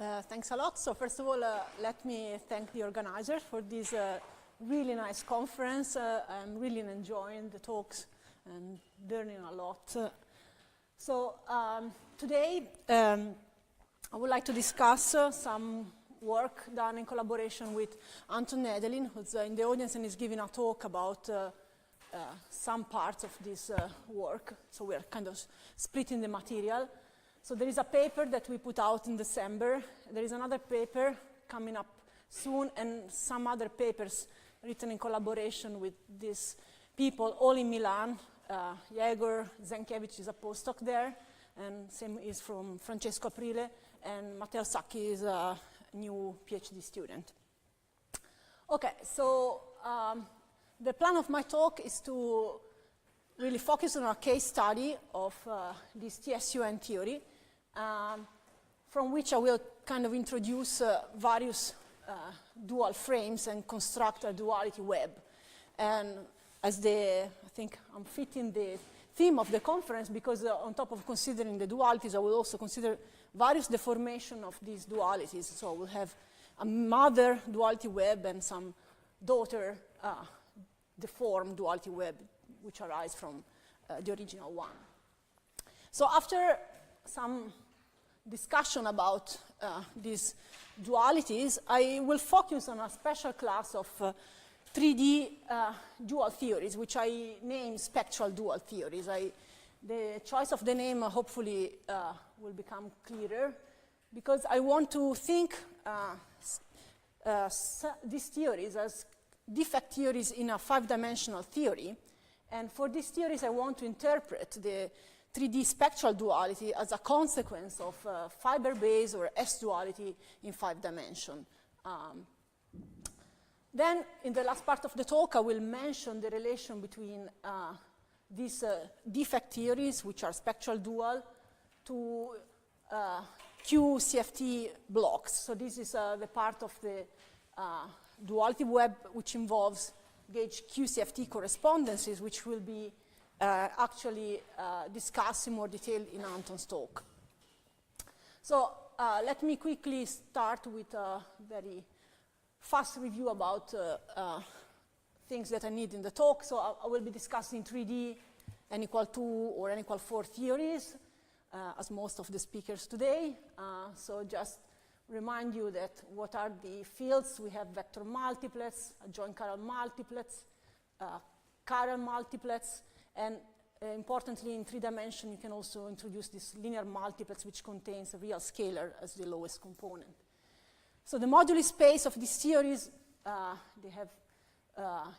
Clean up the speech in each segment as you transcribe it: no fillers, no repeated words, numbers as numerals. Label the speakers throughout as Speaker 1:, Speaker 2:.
Speaker 1: Thanks a lot. So first of all, let me thank the organizers for this really nice conference. I'm really enjoying the talks and learning a lot. Today, I would like to discuss some work done in collaboration with Anton Nedelin, who's in the audience and is giving a talk about some parts of this work. So we're kind of splitting the material. So there is a paper that we put out in December. There is another paper coming up soon, and some other papers written in collaboration with these people, all in Milan. Jegor Zenkiewicz is a postdoc there, and same is from Francesco Aprile, and Matteo Sacchi is a new PhD student. Okay, so the plan of my talk is to really focus on a case study of this TSUN theory, from which I will kind of introduce various dual frames and construct a duality web. And as I think I'm fitting the theme of the conference, because on top of considering the dualities, I will also consider various deformations of these dualities. So we'll have a mother duality web and some daughter deformed duality web, which arise from the original one. So after some discussion about these dualities, I will focus on a special class of 3D dual theories, which I name spectral dual theories. The choice of the name hopefully will become clearer, because I want to think these theories as defect theories in a 5-dimensional theory. And for these theories, I want to interpret the 3D spectral duality as a consequence of fiber-based or S-duality in 5 dimensions. Then, in the last part of the talk, I will mention the relation between these defect theories, which are spectral dual, to QCFT blocks. So this is the part of the duality web which involves gauge QCFT correspondences, which will be actually discussed in more detail in Anton's talk. So let me quickly start with a very fast review about things that I need in the talk. So I will be discussing 3D n equal 2 or n equal 4 theories, as most of the speakers today. So just remind you that what are the fields? We have vector multiplets, adjoint chiral multiplets, chiral multiplets, and importantly, in 3 dimensions, you can also introduce this linear multiplets, which contains a real scalar as the lowest component. So the moduli space of these theories, they have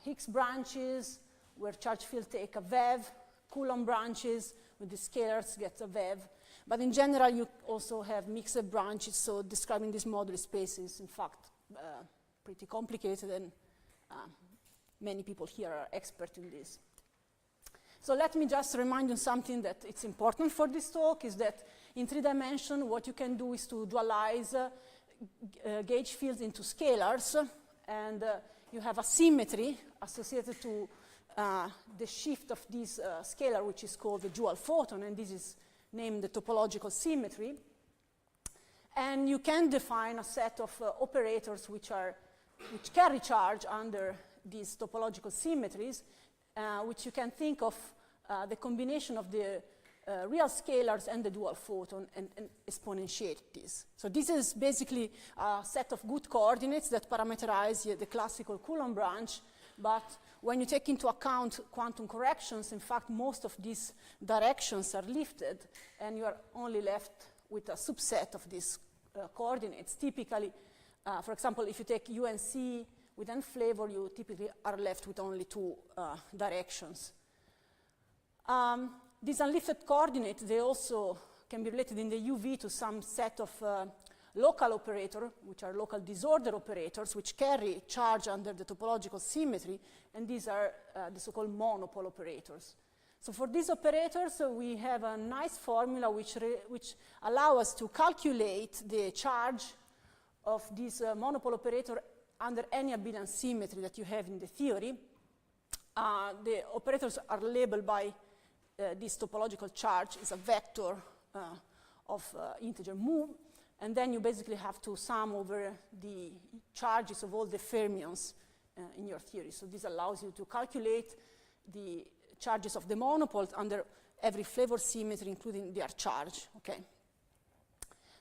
Speaker 1: Higgs branches, where charge fields take a VEV, Coulomb branches, with the scalars get a VEV. But in general, you also have mixed branches, so describing this moduli space is, in fact, pretty complicated, and many people here are expert in this. So let me just remind you something that it's important for this talk, is that in 3 dimensions, what you can do is to dualize gauge fields into scalars, and you have a symmetry associated to the shift of this scalar, which is called the dual photon, and this is named the topological symmetry. And you can define a set of operators which carry charge under these topological symmetries, which you can think of the combination of the real scalars and the dual photon and exponentiate this. So this is basically a set of good coordinates that parameterize the classical Coulomb branch, but when you take into account quantum corrections, in fact, most of these directions are lifted, and you are only left with a subset of these coordinates. Typically, for example, if you take UNC with n flavor, you typically are left with only 2 directions. These unlifted coordinates, they also can be related in the UV to some set of local operators, which are local disorder operators, which carry charge under the topological symmetry, and these are the so-called monopole operators. So for these operators, we have a nice formula which allows us to calculate the charge of this monopole operator under any abelian symmetry that you have in the theory. The operators are labeled by this topological charge is a vector of integer mu, and then you basically have to sum over the charges of all the fermions in your theory. So this allows you to calculate the charges of the monopoles under every flavor symmetry, including their charge, okay?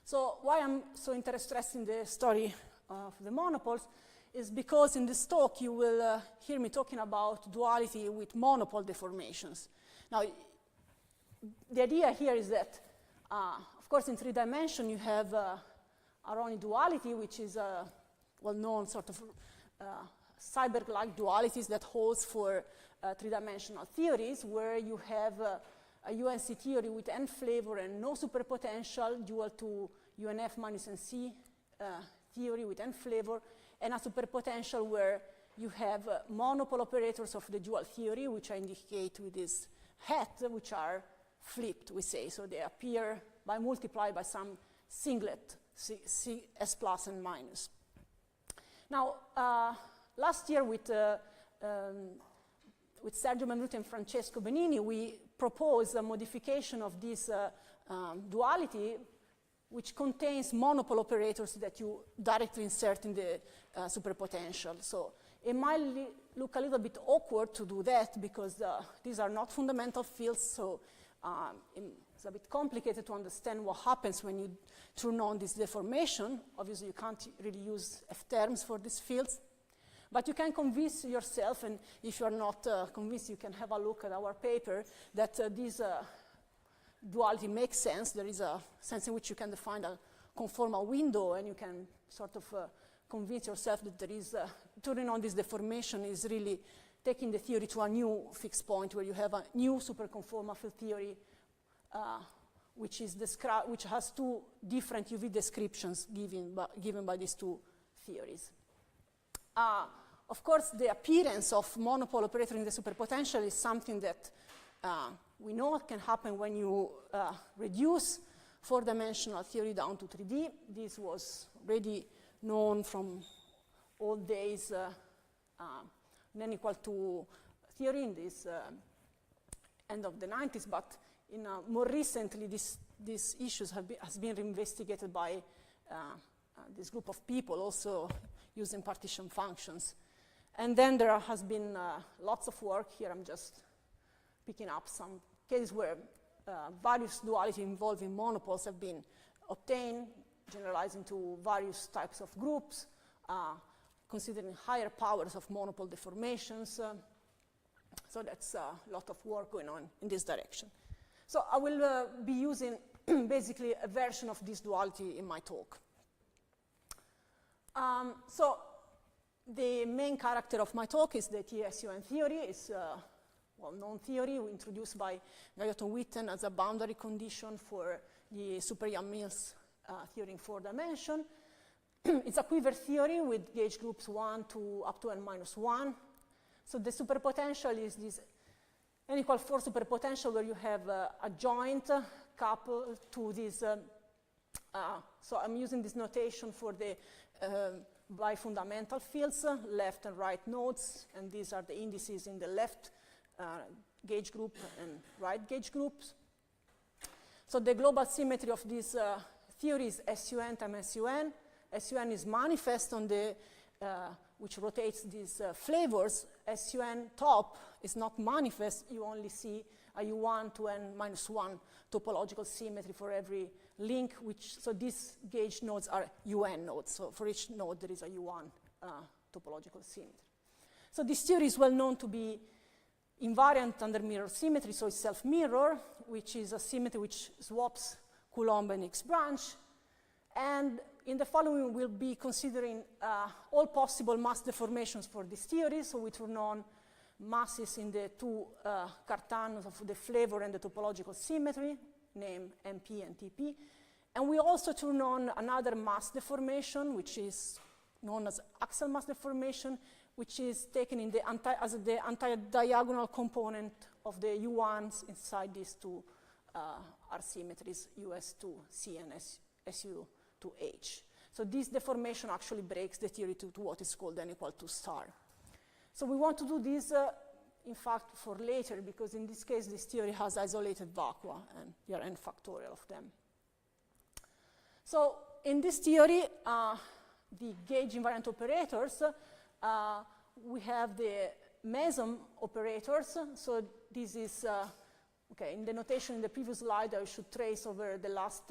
Speaker 1: So why I'm so interested in the story of the monopoles is because in this talk you will hear me talking about duality with monopole deformations. Now, the idea here is that, of course, in 3 dimensions you have Aroni duality, which is a well-known sort of Seiberg-like dualities that holds for 3-dimensional theories, where you have a UNC theory with n flavor and no superpotential, dual to UNF minus NC theory with n flavor, and a superpotential where you have monopole operators of the dual theory, which I indicate with this hat, which are flipped, we say. So they appear by multiplied by some singlet, S plus and minus. Now, last year with Sergio Benvenuti and Francesco Benini, we proposed a modification of this duality, which contains monopole operators that you directly insert in the superpotential. So it might look a little bit awkward to do that because these are not fundamental fields, so it's a bit complicated to understand what happens when you turn on this deformation. Obviously, you can't really use F terms for these fields, but you can convince yourself, and if you're not convinced, you can have a look at our paper, that this duality makes sense. There is a sense in which you can define a conformal window, and you can sort of convince yourself that there is turning on this deformation is really taking the theory to a new fixed point where you have a new superconformal field theory which has 2 different UV descriptions given by these 2 theories. Of course, the appearance of monopole operator in the superpotential is something that we know can happen when you reduce 4-dimensional theory down to 3D. This was already known from old days, n equal to theory in this end of the 90s, but more recently these issues has been investigated by this group of people also using partition functions. And then there has been lots of work here. I'm just picking up some cases where various duality involving monopoles have been obtained, generalizing to various types of groups, considering higher powers of monopole deformations. So that's a lot of work going on in this direction. So I will be using basically a version of this duality in my talk. So the main character of my talk is the TSUN theory. It's a well-known theory introduced by Guyot-Witten as a boundary condition for the super-Yang-Mills theory in 4 dimensions. It's a quiver theory with gauge groups 1 to up to n minus 1. So the superpotential is this n equal 4 superpotential where you have a joint coupled to this. So I'm using this notation for the bifundamental fields, left and right nodes, and these are the indices in the left gauge group and right gauge groups. So the global symmetry of this theory is SUN times SUN. SUN is manifest on the, which rotates these flavors. SUN top is not manifest. You only see a U1 to n minus 1 topological symmetry for every link, so these gauge nodes are UN nodes. So for each node, there is a U1 topological symmetry. So this theory is well known to be invariant under mirror symmetry, so it's self-mirror, which is a symmetry which swaps Coulomb and Higgs branch. And in the following, we'll be considering all possible mass deformations for this theory. So we turn on masses in the 2 Cartans of the flavor and the topological symmetry, named MP and TP. And we also turn on another mass deformation, which is known as axial mass deformation, which is taken in as the anti-diagonal component of the U1s inside these 2 R symmetries, US to C and SU to H. So this deformation actually breaks the theory to what is called n equal to star. So we want to do this, in fact, for later, because in this case, this theory has isolated vacua, and there are n factorial of them. So in this theory, the gauge invariant operators, we have the meson operators. So this is, okay, in the notation in the previous slide, I should trace over the last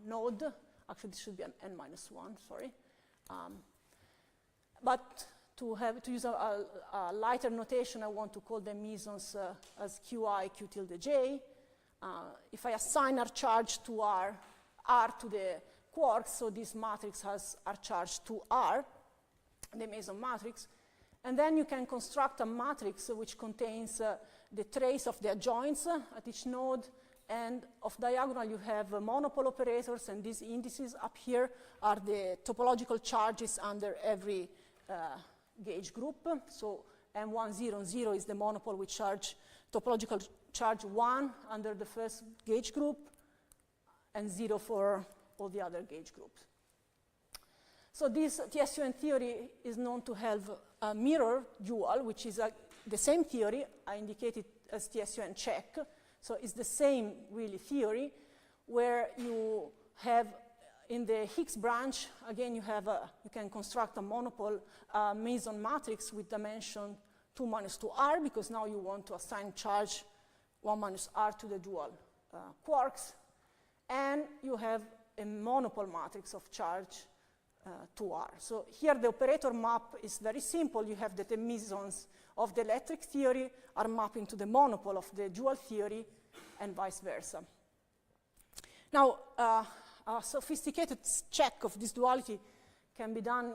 Speaker 1: node. Actually, this should be an n-1, sorry. But to use a lighter notation, I want to call the mesons as qi, q tilde j. If I assign r charge to r to the quarks, so this matrix has r charge to r, the meson matrix, and then you can construct a matrix which contains the trace of the adjoints at each node, and of diagonal you have monopole operators, and these indices up here are the topological charges under every gauge group. So M1, 0, 0 is the monopole with topological charge 1 under the first gauge group, and 0 for all the other gauge groups. So this TSUN theory is known to have a mirror dual, which is the same theory. I indicated as TSUN check. So it's the same, really, theory, where you have in the Higgs branch, again, you can construct a monopole meson matrix with dimension 2 minus 2r, because now you want to assign charge 1 minus r to the dual quarks. And you have a monopole matrix of charge 2r. So here the operator map is very simple. You have that the mesons of the electric theory are mapping to the monopole of the dual theory, and vice versa. Now, a sophisticated check of this duality can be done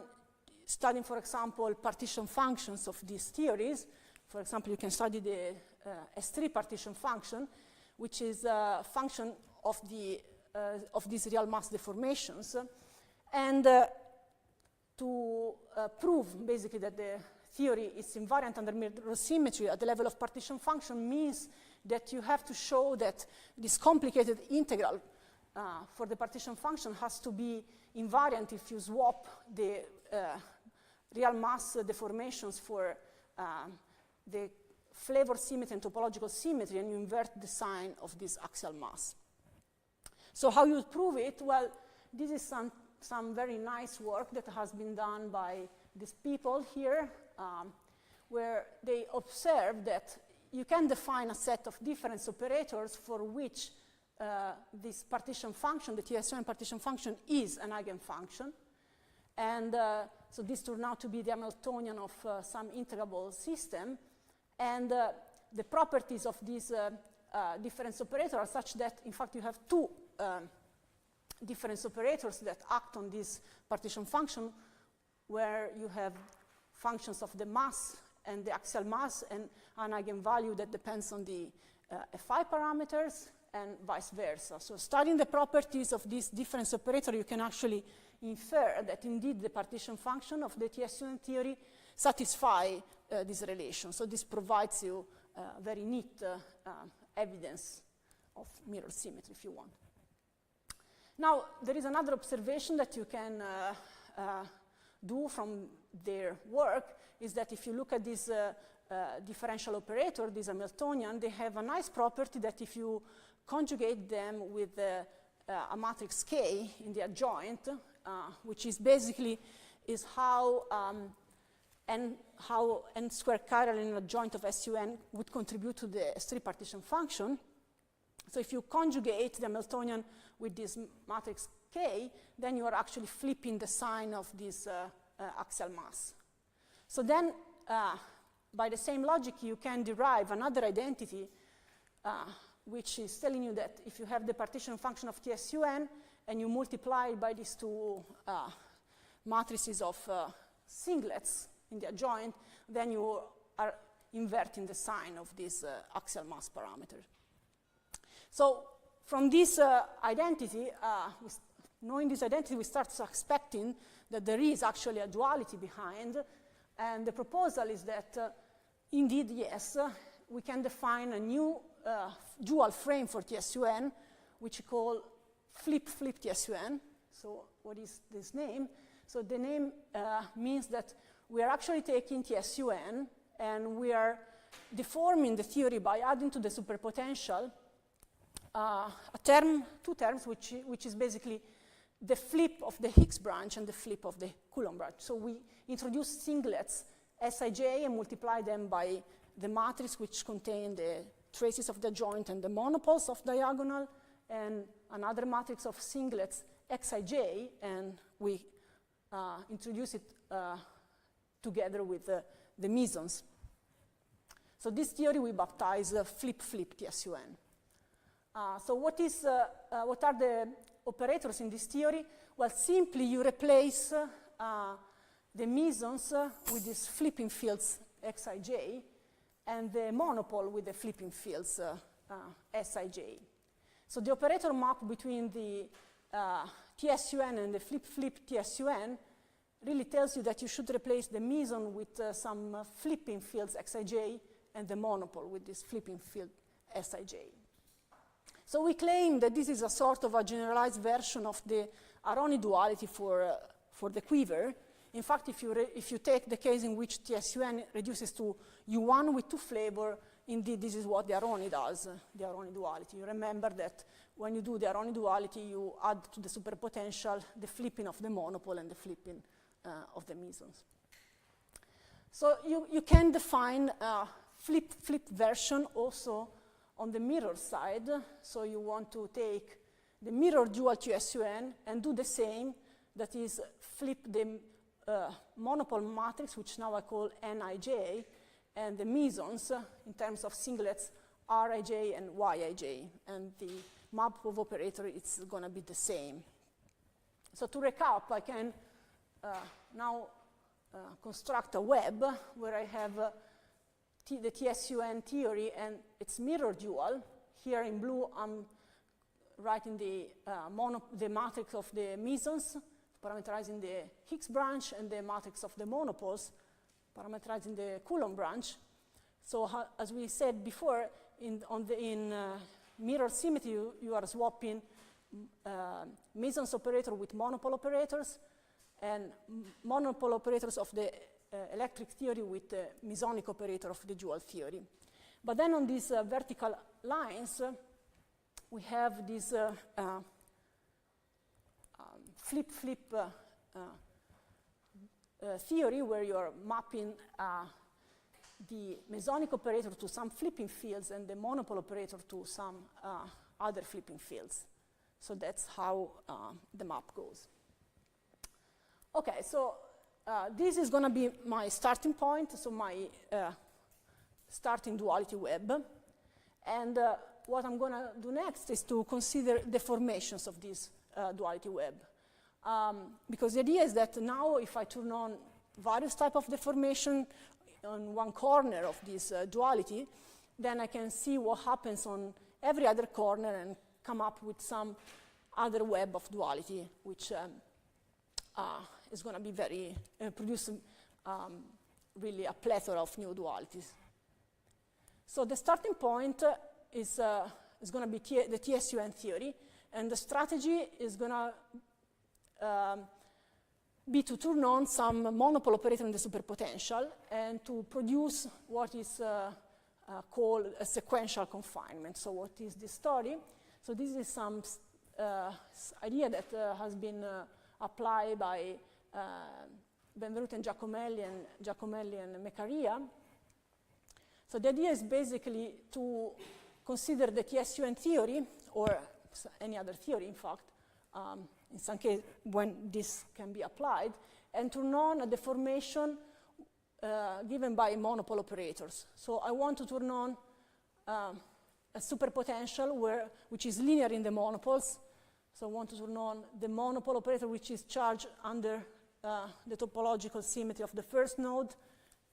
Speaker 1: studying, for example, partition functions of these theories. For example, you can study the S3 partition function, which is a function of these real mass deformations. And to prove, basically, that the theory is invariant under mirror symmetry at the level of partition function means that you have to show that this complicated integral for the partition function has to be invariant if you swap the real mass deformations for the flavor symmetry and topological symmetry, and you invert the sign of this axial mass. So how you prove it? Well, this is some very nice work that has been done by these people here, where they observe that you can define a set of difference operators for which this partition function, the TSUN partition function, is an eigenfunction. And so this turned out to be the Hamiltonian of some integrable system. And the properties of this difference operator are such that, in fact, you have two difference operators that act on this partition function, where you have functions of the mass and the axial mass and an eigenvalue that depends on the Fi parameters, and vice versa. So studying the properties of this difference operator, you can actually infer that indeed the partition function of the TSUN theory satisfy this relation. So this provides you very neat evidence of mirror symmetry, if you want. Now, there is another observation that you can do from their work, is that if you look at this differential operator, this Hamiltonian, they have a nice property that if you conjugate them with a matrix K in the adjoint, which is basically how n squared chiral in an adjoint of SUN would contribute to the S3 partition function. So if you conjugate the Hamiltonian with this matrix K, then you are actually flipping the sign of this axial mass. So then, by the same logic, you can derive another identity which is telling you that if you have the partition function of TSUN and you multiply by these two matrices of singlets in the adjoint, then you are inverting the sign of this axial mass parameter. So from this identity, knowing this identity, we start suspecting that there is actually a duality behind. And the proposal is that, indeed, yes, we can define a new dual frame for TSUN, which we call flip-flip TSUN. So what is this name? So the name means that we are actually taking TSUN and we are deforming the theory by adding to the superpotential two terms, which is basically the flip of the Higgs branch and the flip of the Coulomb branch. So we introduce singlets Sij and multiply them by the matrix which contain the traces of the joint and the monopoles of diagonal, and another matrix of singlets Xij, and we introduce it together with the mesons. So this theory we baptize flip-flip TSUN. So what are the operators in this theory? Well, simply you replace the mesons with these flipping fields Xij and the monopole with the flipping fields Sij. So the operator map between the TSUN and the flip-flip TSUN really tells you that you should replace the meson with some flipping fields Xij and the monopole with this flipping field Sij. So we claim that this is a sort of a generalized version of the Aroni duality for the quiver. In fact, if you take the case in which TSUN reduces to U1 with two flavor, indeed this is what the Aroni does, the Aroni duality. You remember that when you do the Aroni duality, you add to the superpotential the flipping of the monopole and the flipping of the mesons. So you can define a flip version also on the mirror side. So you want to take the mirror dual TSUN and do the same, that is flip the monopole matrix, which now I call Nij, and the mesons in terms of singlets Rij and Yij, and the map of operator it's going to be the same. So to recap, I can now construct a web where I have the TSUN theory and its mirror dual. Here in blue, I'm writing the matrix of the mesons, parameterizing the Higgs branch, and the matrix of the monopoles, parameterizing the Coulomb branch. So as we said before, in mirror symmetry, you are swapping mesons operator with monopole operators, and monopole operators of the electric theory with the mesonic operator of the dual theory. But then on these vertical lines, we have this flip-flip theory where you're mapping the mesonic operator to some flipping fields and the monopole operator to some other flipping fields. So that's how the map goes. Okay, so this is going to be my starting point, so my starting duality web. And what I'm going to do next is to consider deformations of this duality web. Because the idea is that now if I turn on various types of deformation on one corner of this duality, then I can see what happens on every other corner and come up with some other web of duality, which is going to be produce really a plethora of new dualities. So the starting point is going to be the TSUN theory, and the strategy is going to be to turn on some monopole operator in the superpotential and to produce what is called a sequential confinement. So what is this story? So this is some idea that has been applied by Benvenuto and Giacomelli and Meccaria. So the idea is basically to consider the TSUN theory, or any other theory, in fact, in some case when this can be applied, and turn on a deformation given by monopole operators. So I want to turn on a superpotential which is linear in the monopoles. So I want to turn on the monopole operator which is charged under the topological symmetry of the first node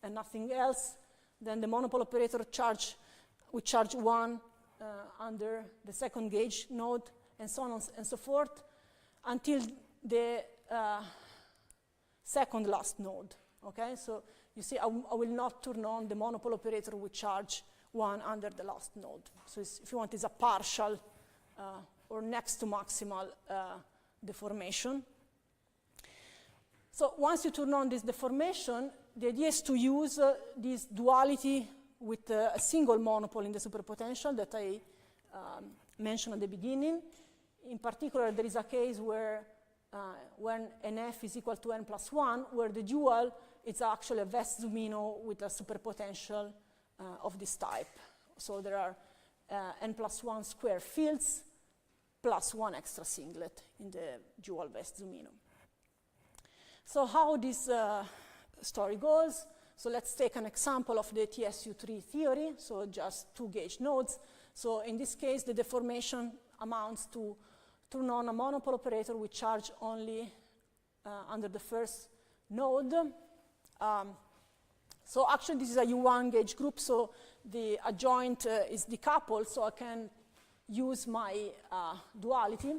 Speaker 1: and nothing else. Then the monopole operator we charge 1 under the second gauge node, and so on and so forth, until the second last node. Okay, so you see, I will not turn on the monopole operator with charge 1 under the last node. So if you want, it's a partial or next to maximal deformation. So once you turn on this deformation, the idea is to use this duality with a single monopole in the superpotential that I mentioned at the beginning. In particular, there is a case where when NF is equal to n plus 1, where the dual is actually a vast Zumino with a superpotential of this type. So there are n plus 1 square fields plus 1 extra singlet in the dual vast Zumino. So how this story goes, so let's take an example of the TSU3 theory, so just 2 gauge nodes. So in this case, the deformation amounts to turn on a monopole operator with charge only under the first node. So actually this is a U1 gauge group, so the adjoint is decoupled, so I can use my duality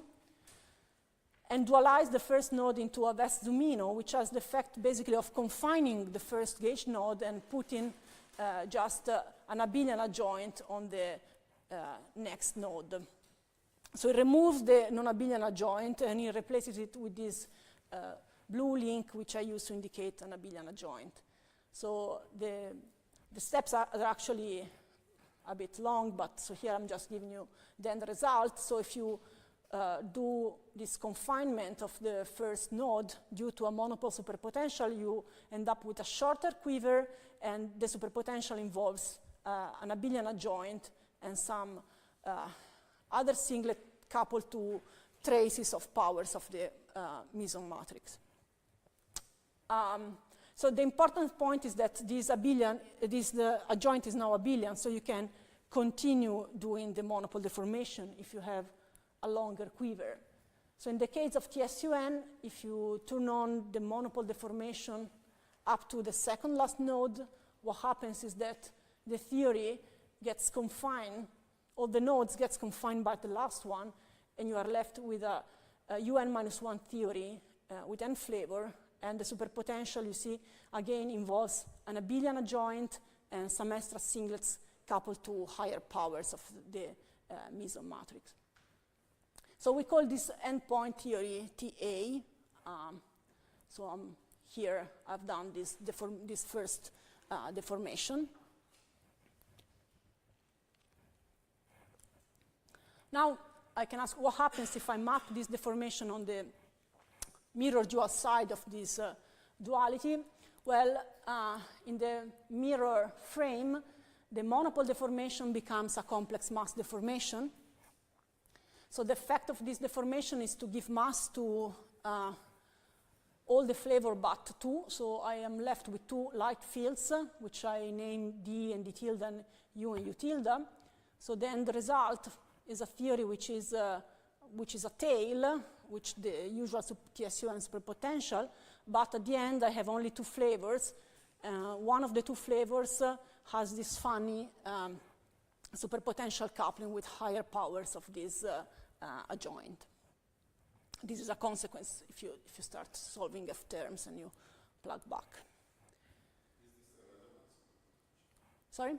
Speaker 1: and dualize the first node into a vast Zumino, which has the effect basically of confining the first gauge node and putting just an abelian adjoint on the next node. So it removes the non-abelian adjoint and it replaces it with this blue link, which I use to indicate an abelian adjoint. So the steps are actually a bit long, but so here I'm just giving you the end result. So if you do this confinement of the first node due to a monopole superpotential, you end up with a shorter quiver, and the superpotential involves an abelian adjoint and some other singlet coupled to traces of powers of the meson matrix. So the important point is that the adjoint is now abelian, so you can continue doing the monopole deformation if you have a longer quiver. So in the case of TSUN, if you turn on the monopole deformation up to the second last node, what happens is that the theory gets confined, all the nodes gets confined by the last one, and you are left with a UN-1 theory with n flavor, and the superpotential, you see, again involves an abelian adjoint and some extra singlets coupled to higher powers of the meson matrix. So we call this endpoint theory TA. So here I've done this first deformation. Now I can ask what happens if I map this deformation on the mirror dual side of this duality. Well, in the mirror frame, the monopole deformation becomes a complex mass deformation. So the effect of this deformation is to give mass to all the flavor but 2. So I am left with 2 light fields, which I name D and D tilde and U and U tilde. So then the result is a theory which is a tail, which the usual TSUN superpotential, but at the end I have only 2 flavors. One of the 2 flavors has this funny superpotential coupling with higher powers of this adjoint. This is a consequence if you start solving F terms and you plug back. Sorry?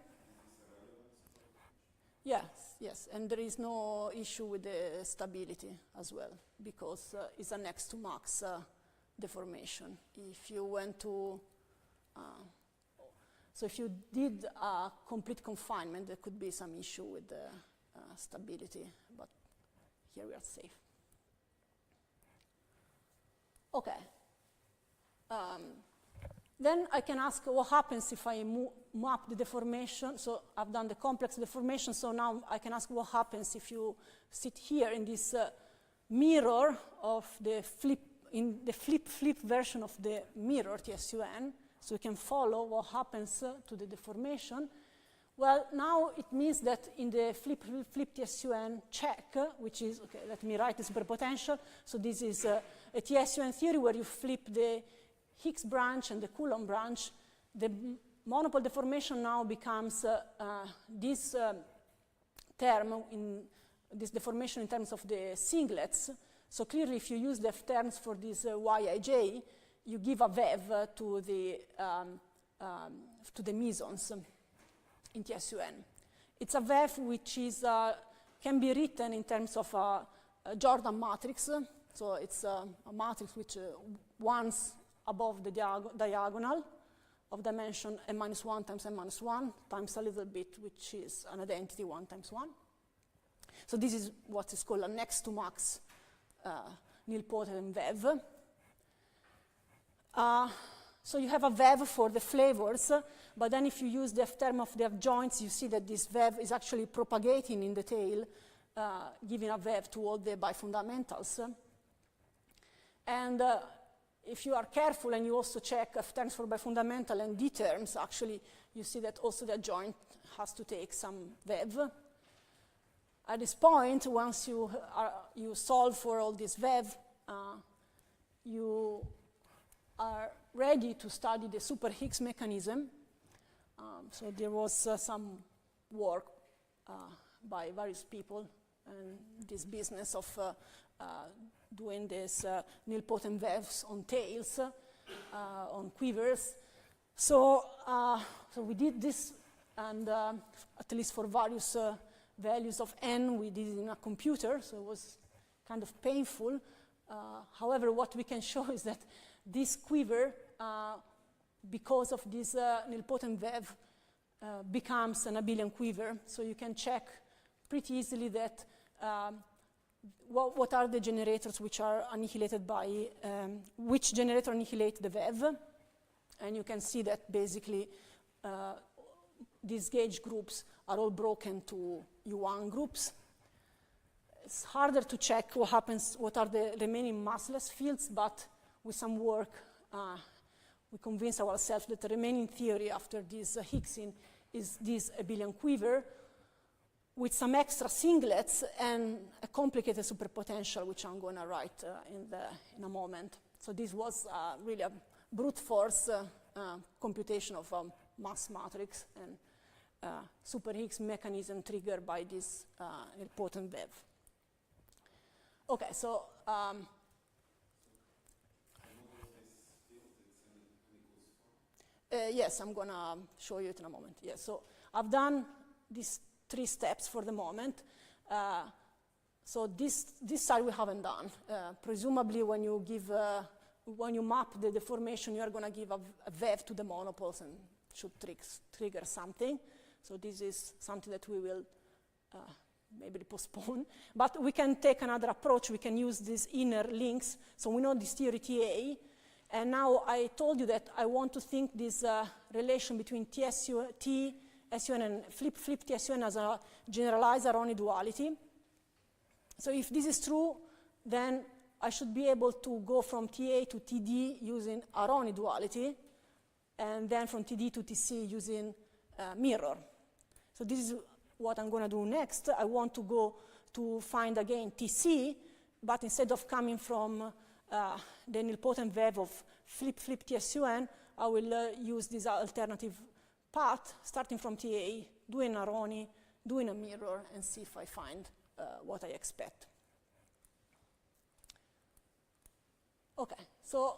Speaker 1: Yes, and there is no issue with the stability as well, because it's a next to max deformation. If you went to, so if you did a complete confinement, there could be some issue with the stability, but here we are safe. Okay. Then I can ask what happens if I map the deformation. So I've done the complex deformation, so now I can ask what happens if you sit here in this mirror of the flip version of the mirror TSUN, so you can follow what happens to the deformation. Well, now it means that in the flip TSUN check, which is, okay, let me write the superpotential. So this is a TSUN theory where you flip the Higgs branch and the Coulomb branch. The monopole deformation now becomes this term in this deformation in terms of the singlets. So clearly, if you use the F terms for this Yij, you give a vev to the mesons in TSUN. It's a vev which is can be written in terms of a Jordan matrix. So it's a matrix which once above the diagonal of dimension n-1 times n-1 times a little bit, which is an identity 1 times 1. So this is what is called a next to max nilpotent VEV. So you have a VEV for the flavors, but then if you use the F-term of the F-joints, you see that this VEV is actually propagating in the tail, giving a VEV to all the bifundamentals. And if you are careful and you also check F-terms for bifundamental and D-terms, actually you see that also the adjoint has to take some VEV. At this point, once you solve for all this VEV, you are ready to study the super Higgs mechanism. So there was some work by various people in this business of doing this nilpotent VEVs on tails, on quivers. So we did this, and at least for various values of n, we did it in a computer, so it was kind of painful. However, what we can show is that this quiver, because of this nilpotent VEV, becomes an abelian quiver. So you can check pretty easily that what are the generators which are annihilated by, which generator annihilate the VEV. And you can see that basically these gauge groups are all broken to U1 groups. It's harder to check what happens, what are the remaining massless fields, but with some work, we convince ourselves that the remaining theory after this Higgsian is this abelian quiver with some extra singlets and a complicated superpotential, which I'm going to write in a moment. So this was really a brute force computation of a mass matrix and super Higgs mechanism triggered by this nilpotent VEV. Okay, so yes, I'm going to show you it in a moment. Yes, so I've done these 3 steps for the moment. So this side we haven't done. Presumably, when you map the deformation, you are going to give a VEV to the monopoles and should trigger something. So this is something that we will maybe postpone. But we can take another approach. We can use these inner links. So we know this theory TA. And now I told you that I want to think this relation between TSUN and flip TSUN as a generalized Aroni duality. So if this is true, then I should be able to go from TA to TD using Aroni duality, and then from TD to TC using mirror. So this is what I'm going to do next. I want to go to find again TC, but instead of coming from the nilpotent VEV of flip TSUN, I will use this alternative path, starting from TA, doing Aroni, doing a mirror, and see if I find what I expect. Okay, so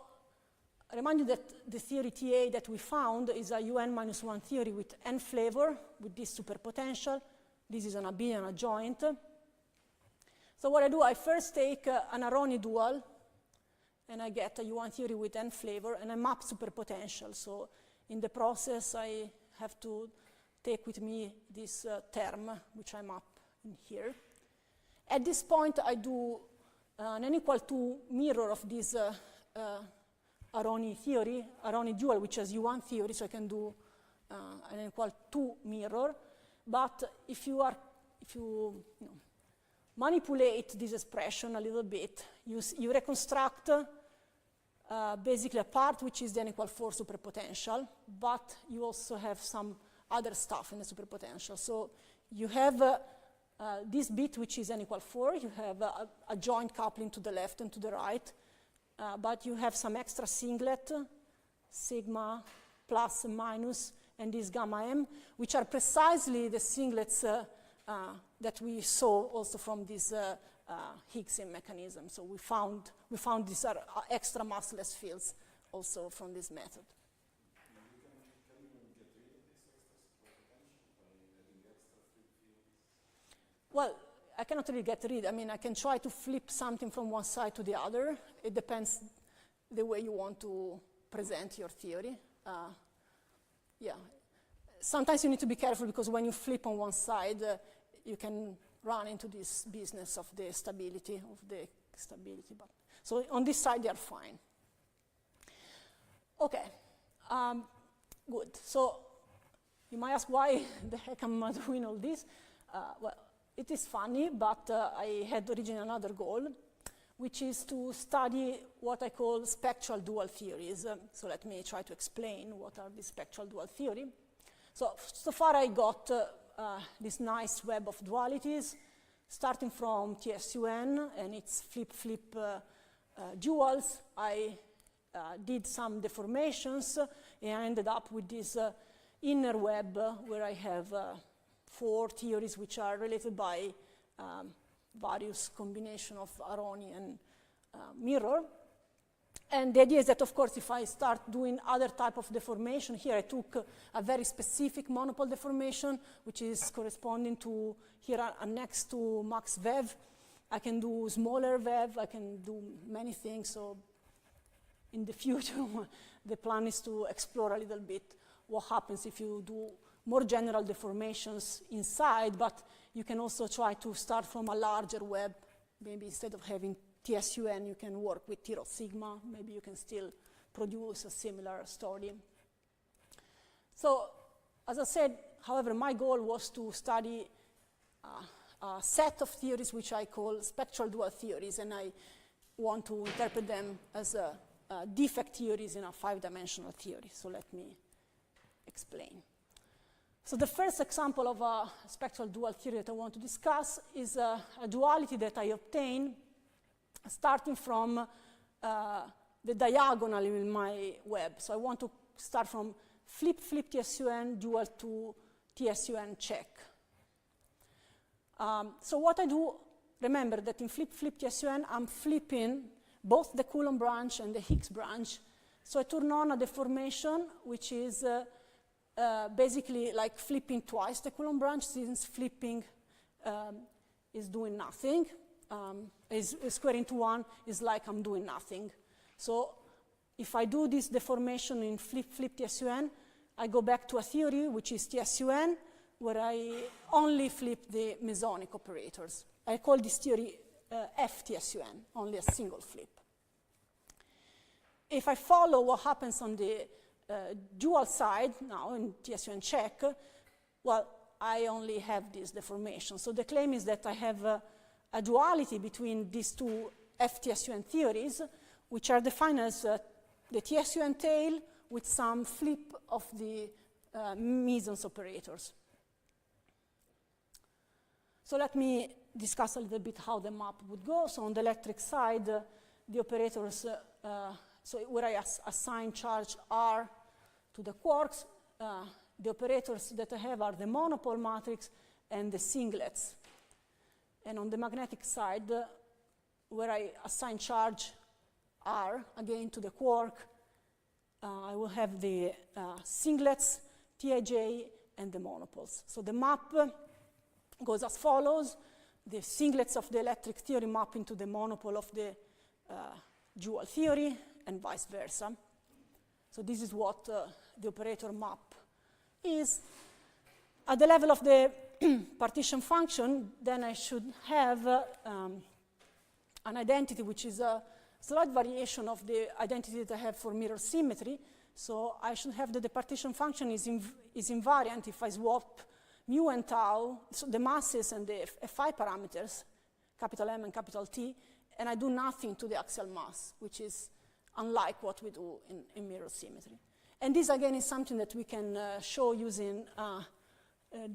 Speaker 1: I remind you that the theory TA that we found is a UN-1 theory with n flavor, with this superpotential. This is an abelian adjoint. So what I do, I first take an Aroni dual, and I get a U1 theory with n flavor, and I map superpotential. So in the process, I have to take with me this term, which I map in here. At this point, I do an n equal to mirror of this Aroni theory, Aroni dual, which has U1 theory, so I can do an n equal to mirror. But if you manipulate this expression a little bit, you reconstruct basically a part which is the n equal 4 superpotential, but you also have some other stuff in the superpotential. So you have this bit which is n equal 4, you have a joint coupling to the left and to the right, but you have some extra singlet, sigma, plus, minus, and this gamma m, which are precisely the singlets that we saw also from this Higgsian mechanism. So we found these are extra massless fields also from this method.
Speaker 2: Can you get rid of this extra superpotential by adding extra flip fields?
Speaker 1: Well, I cannot really get rid. I mean, I can try to flip something from one side to the other. It depends the way you want to present your theory. Yeah. Sometimes you need to be careful because when you flip on one side, you can run into this business of the stability. So on this side, they are fine. Okay, good. So you might ask why the heck am I doing all this? Well, it is funny, but I had originally another goal, which is to study what I call spectral dual theories. So let me try to explain what are these spectral dual theory. So far I got this nice web of dualities, starting from TSUN and its flip-flip duals. I did some deformations, and I ended up with this inner web where I have 4 theories which are related by various combination of Aroni mirror. And the idea is that, of course, if I start doing other type of deformation, here I took a very specific monopole deformation, which is corresponding to, here next to max VEV. I can do smaller VEV, I can do many things, so in the future, the plan is to explore a little bit what happens if you do more general deformations inside, but you can also try to start from a larger web. Maybe instead of having TSUN, you can work with T rho sigma. Maybe you can still produce a similar story. So, as I said, however, my goal was to study a set of theories which I call spectral dual theories, and I want to interpret them as defect theories in a 5-dimensional theory. So let me explain. So the first example of a spectral dual theory that I want to discuss is a duality that I obtain starting from the diagonal in my web. So I want to start from flip-flip TSUN dual to TSUN check. So what I do, remember that in flip-flip TSUN, I'm flipping both the Coulomb branch and the Higgs branch. So I turn on a deformation, which is basically like flipping twice the Coulomb branch, since flipping is doing nothing. Is square into 1 is like I'm doing nothing. So if I do this deformation in flip-flip TSUN, I go back to a theory, which is TSUN, where I only flip the mesonic operators. I call this theory FTSUN, only a single flip. If I follow what happens on the dual side, now in TSUN check, well, I only have this deformation. So the claim is that I have a duality between these two FTSUN theories, which are defined as the TSUN tail with some flip of the mesons operators. So let me discuss a little bit how the map would go. So on the electric side, the operators, so where I assign charge R to the quarks, the operators that I have are the monopole matrix and the singlets. And on the magnetic side, where I assign charge R, again to the quark, I will have the singlets, Tij, and the monopoles. So the map goes as follows. The singlets of the electric theory map into the monopole of the dual theory, and vice versa. So this is what the operator map is. At the level of the partition function, then I should have an identity which is a slight variation of the identity that I have for mirror symmetry. So I should have that the partition function is invariant if I swap mu and tau, so the masses and the Fi parameters, capital M and capital T, and I do nothing to the axial mass, which is unlike what we do in mirror symmetry. And this, again, is something that we can show using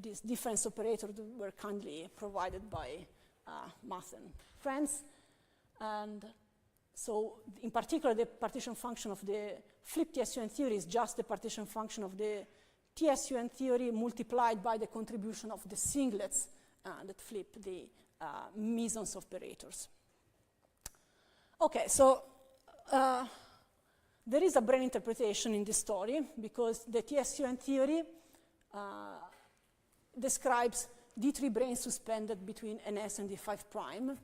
Speaker 1: these difference operators that were kindly provided by Math and friends. And so, in particular, the partition function of the flip TSUN theory is just the partition function of the TSUN theory multiplied by the contribution of the singlets that flip the mesons operators. Okay, so there is a Bern interpretation in this story because the TSUN theory describes D3 branes suspended between NS and D5 prime.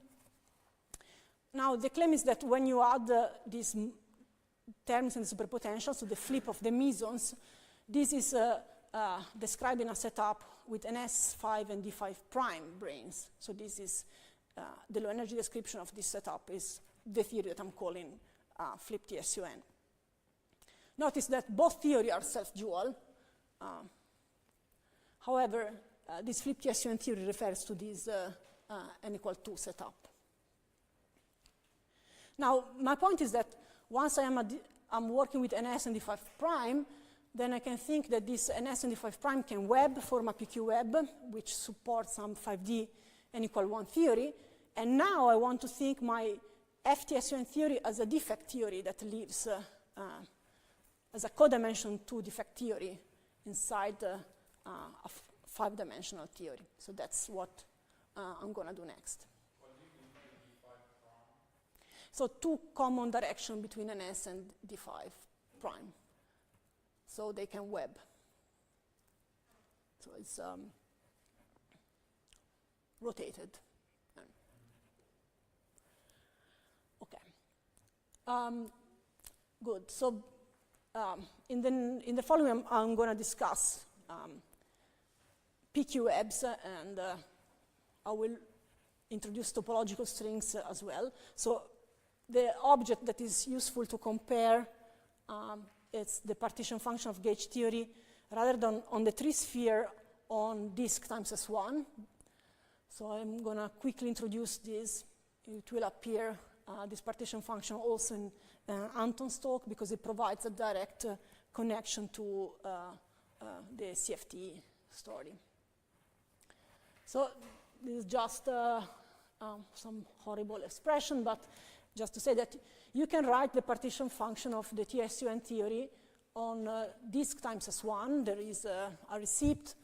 Speaker 1: Now, the claim is that when you add these terms in the superpotential, so the flip of the mesons, this is described in a setup with NS5 and D5 prime branes. So this is the low energy description of this setup is the theory that I'm calling flip TSUN. Notice that both theories are self-dual. However, this flip TSUN theory refers to this n equal 2 setup. Now, my point is that once I'm working with ns and d5 prime, then I can think that this ns and d5 prime can web, form a PQ web, which supports some 5D n equal 1 theory. And now I want to think my FTSUN theory as a defect theory that lives as a codimension 2 defect theory inside a 5-dimensional theory. So that's what I'm going to do next.
Speaker 2: What do you mean by d5 prime?
Speaker 1: So 2 common direction between ns and d5 prime. So they can web. So it's rotated. Okay. Good. So in the following, I'm going to discuss PQ webs, and I will introduce topological strings as well. So the object that is useful to compare it's the partition function of gauge theory rather than on the 3-sphere on disk times S1. So I'm going to quickly introduce this. It will appear, this partition function, also in Anton's talk, because it provides a direct connection to the CFT story. So this is just some horrible expression, but just to say that you can write the partition function of the TSUN theory on disk times S1. There is a receipt.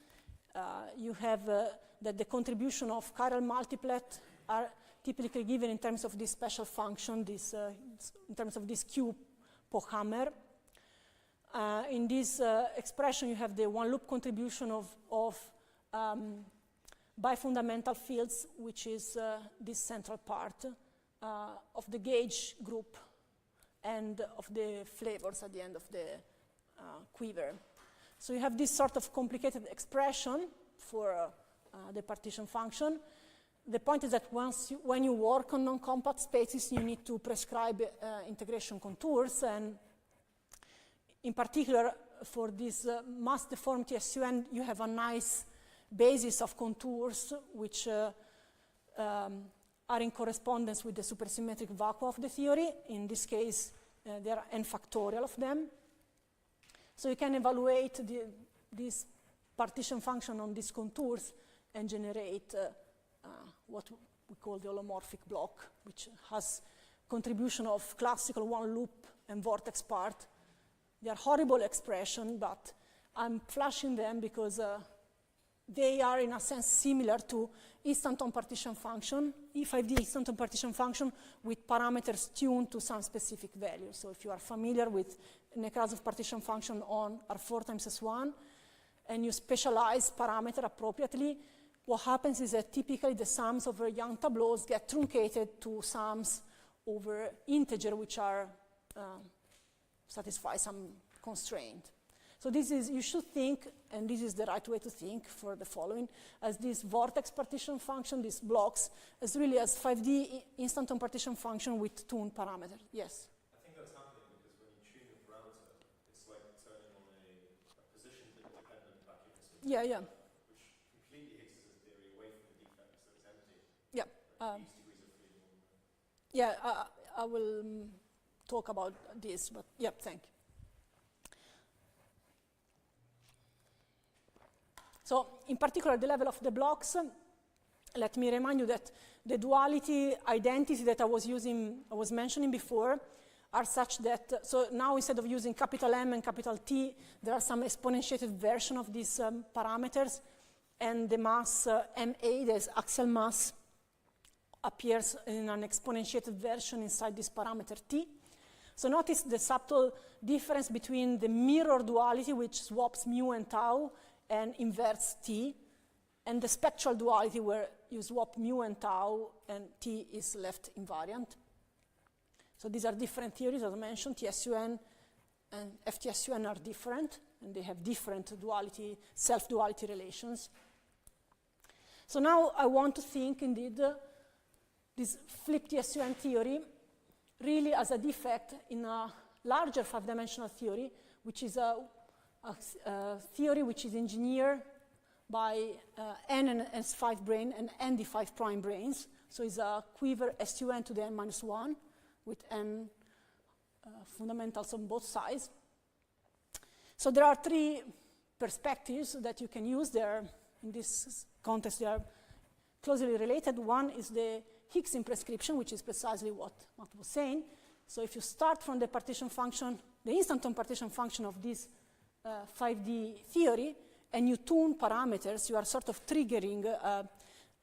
Speaker 1: You have that the contribution of chiral multiplet are typically given in terms of this special function, this, in terms of this Q Pochhammer. In this expression, you have the one-loop contribution of bifundamental fields, which is this central part of the gauge group and of the flavors at the end of the quiver. So you have this sort of complicated expression for the partition function. The point is that when you work on non-compact spaces, you need to prescribe integration contours, and in particular for this mass deformed TSUN, you have a nice basis of contours which are in correspondence with the supersymmetric vacuum of the theory. In this case, there are n factorial of them. So you can evaluate this partition function on these contours and generate what we call the holomorphic block, which has contribution of classical one loop and vortex part. They are horrible expression, but I'm flashing them because they are in a sense similar to instanton partition function, E5D instanton partition function with parameters tuned to some specific value. So if you are familiar with Nekrasov partition function on R4 times S1, and you specialize parameter appropriately, what happens is that typically the sums over Young tableaus get truncated to sums over integer, which are satisfy some constraint. So this is, you should think, and this is the right way to think for the following, as this vortex partition function, these blocks, as really as 5D instanton partition function with tuned parameter. Yes?
Speaker 2: I think that's happening because when you tune the parameter, it's like turning on a position-dependent vacuum system.
Speaker 1: Yeah, yeah.
Speaker 2: Which completely Higgs' theory away from the defect, so it's empty.
Speaker 1: Yeah.
Speaker 2: These degrees of freedom.
Speaker 1: Yeah, I will talk about this, but yeah, thank you. So, in particular, the level of the blocks, let me remind you that the duality identity that I was mentioning before are such that, so now instead of using capital M and capital T, there are some exponentiated version of these parameters, and the mass MA, this axial mass, appears in an exponentiated version inside this parameter T. So notice the subtle difference between the mirror duality, which swaps mu and tau, and inverts T, and the spectral duality where you swap mu and tau and T is left invariant. So these are different theories, as I mentioned. TSUN and FTSUN are different, and they have different duality, self-duality relations. So now I want to think, indeed, this flip TSUN theory really as a defect in a larger 5-dimensional theory, which is a theory which is engineered by n and s5 brain and n d5 prime brains. So it's a quiver SUN to the n minus 1 with n fundamentals on both sides. So there are three perspectives that you can use there. In this context, they are closely related. One is the Higgs prescription, which is precisely what Matt was saying. So if you start from the partition function, the instanton partition function of this 5D theory, and you tune parameters, you are sort of triggering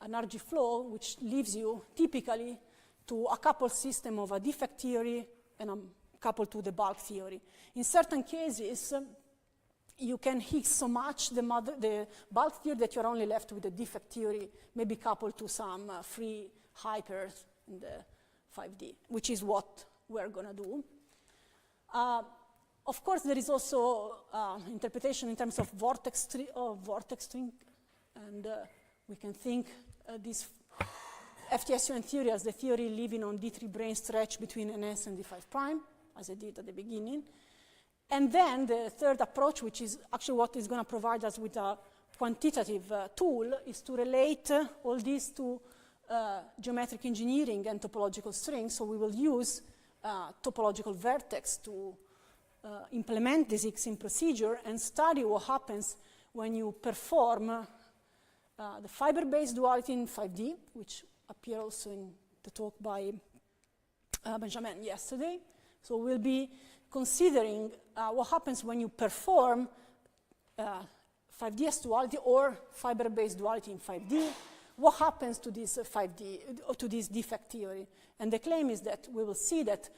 Speaker 1: an RG flow, which leaves you typically to a coupled system of a defect theory and a coupled to the bulk theory. In certain cases, you can Higgs so much the bulk theory that you're only left with the defect theory, maybe coupled to some free hypers in the 5D, which is what we're going to do. Of course, there is also interpretation in terms of vortex string, and we can think this FTSUN theory as the theory living on D3 brain stretch between NS and D5 prime, as I did at the beginning. And then the third approach, which is actually what is going to provide us with a quantitative tool, is to relate all this to geometric engineering and topological strings. So we will use topological vertex to implement this Higgs procedure and study what happens when you perform the fiber-based duality in 5D, which appeared also in the talk by Benjamin yesterday. So we'll be considering what happens when you perform 5DS duality or fiber-based duality in 5D. What happens to this 5D, to this defect theory? And the claim is that we will see that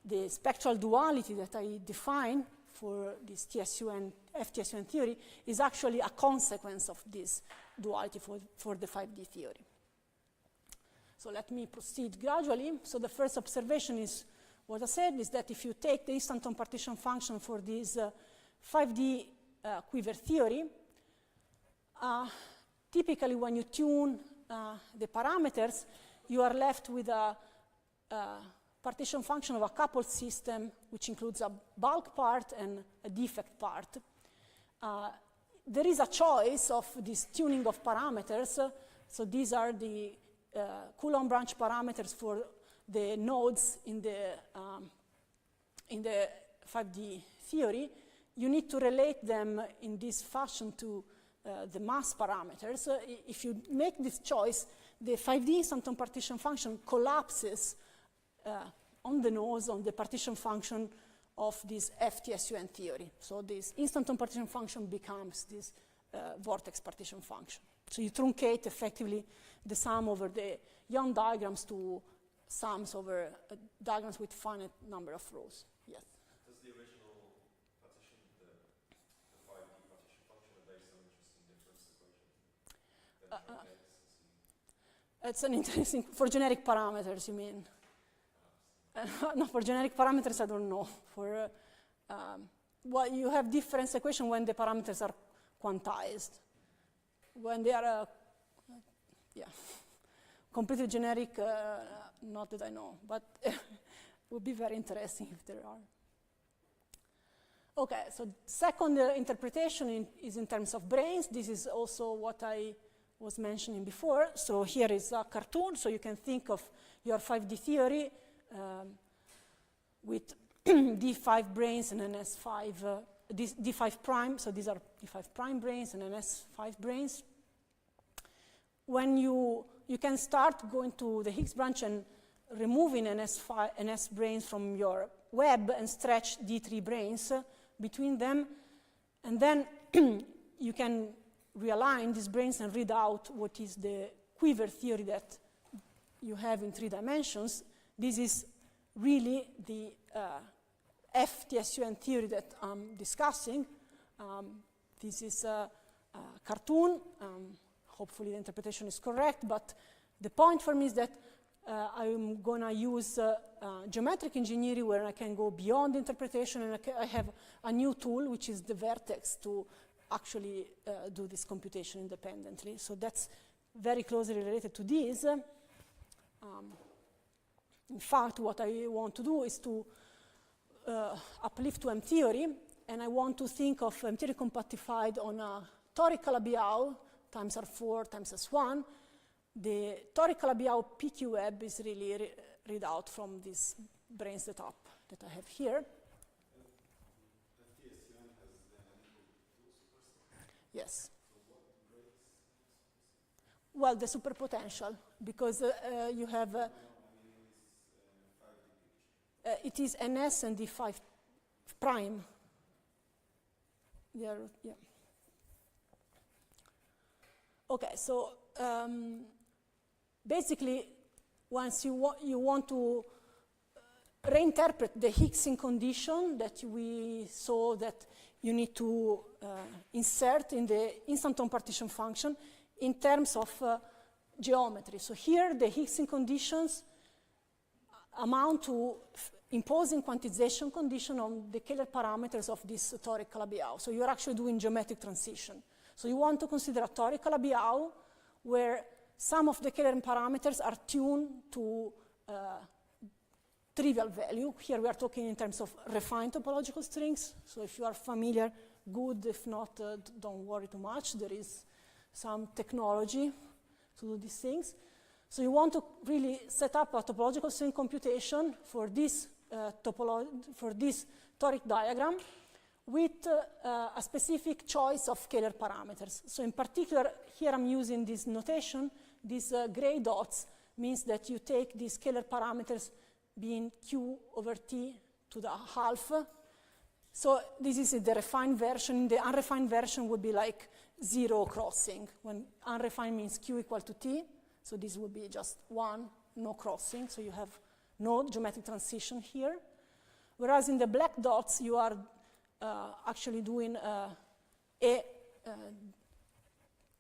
Speaker 1: the spectral duality that I define for this FTSUN theory is actually a consequence of this duality for the 5D theory. So let me proceed gradually. So the first observation is what I said, is that if you take the instanton partition function for this 5D quiver theory, typically when you tune the parameters, you are left with a partition function of a coupled system, which includes a bulk part and a defect part. There is a choice of this tuning of parameters. So these are the Coulomb branch parameters for the nodes in the 5D theory. You need to relate them in this fashion to the mass parameters. If you make this choice, the 5D instanton partition function collapses on the nodes on the partition function of this FTSUN theory. So this instanton partition function becomes this vortex partition function. So you truncate effectively the sum over the Young diagrams to sums over diagrams with finite number of rows. Yes?
Speaker 2: Does the original partition, the 5D partition function, are based on interesting difference equation?
Speaker 1: It's an interesting, for generic parameters, you mean? No, for generic parameters, I don't know. For, well, you have difference equation when the parameters are quantized. When they are, yeah, completely generic, not that I know, but it would be very interesting if there are. Okay, so second interpretation is in terms of brains. This is also what I was mentioning before. So here is a cartoon, so you can think of your 5D theory with D5 brains and NS5, D5 prime, so these are D5 prime brains and NS5 brains. When you can start going to the Higgs branch and removing NS brains from your web and stretch D3 brains between them, and then you can realign these brains and read out what is the quiver theory that you have in 3 dimensions. This is really the FTSUN theory that I'm discussing. This is a cartoon. Hopefully the interpretation is correct, but the point for me is that I'm going to use geometric engineering where I can go beyond interpretation, and I have a new tool, which is the vertex, to actually do this computation independently. So that's very closely related to this. In fact, what I want to do is to uplift to M-theory, and I want to think of M-theory compactified on a toric-Calabi-Yau times R4 times S1. The toric-Calabi-Yau PQ web is really read out from this brain setup that I have here. Yes. Well, the superpotential, because you have, it is NS and D5 prime. Yeah. Okay, so basically, once you want to reinterpret the Higgs condition that we saw that you need to insert in the instanton partition function in terms of geometry. So here, the Higgs conditions amount to imposing quantization condition on the Kähler parameters of this toric-Calabi-Yau. So you're actually doing geometric transition. So you want to consider a toric-Calabi-Yau where some of the Kähler parameters are tuned to trivial value. Here we are talking in terms of refined topological strings. So if you are familiar, good. If not, don't worry too much. There is some technology to do these things. So you want to really set up a topological string computation for this toric diagram with a specific choice of Kähler parameters. So in particular, here I'm using this notation. These gray dots means that you take these Kähler parameters being q over t to the half. So this is the refined version. The unrefined version would be like 0 crossing, when unrefined means q equal to t. So this would be just 1, no crossing. So you have no geometric transition here. Whereas in the black dots, you are actually doing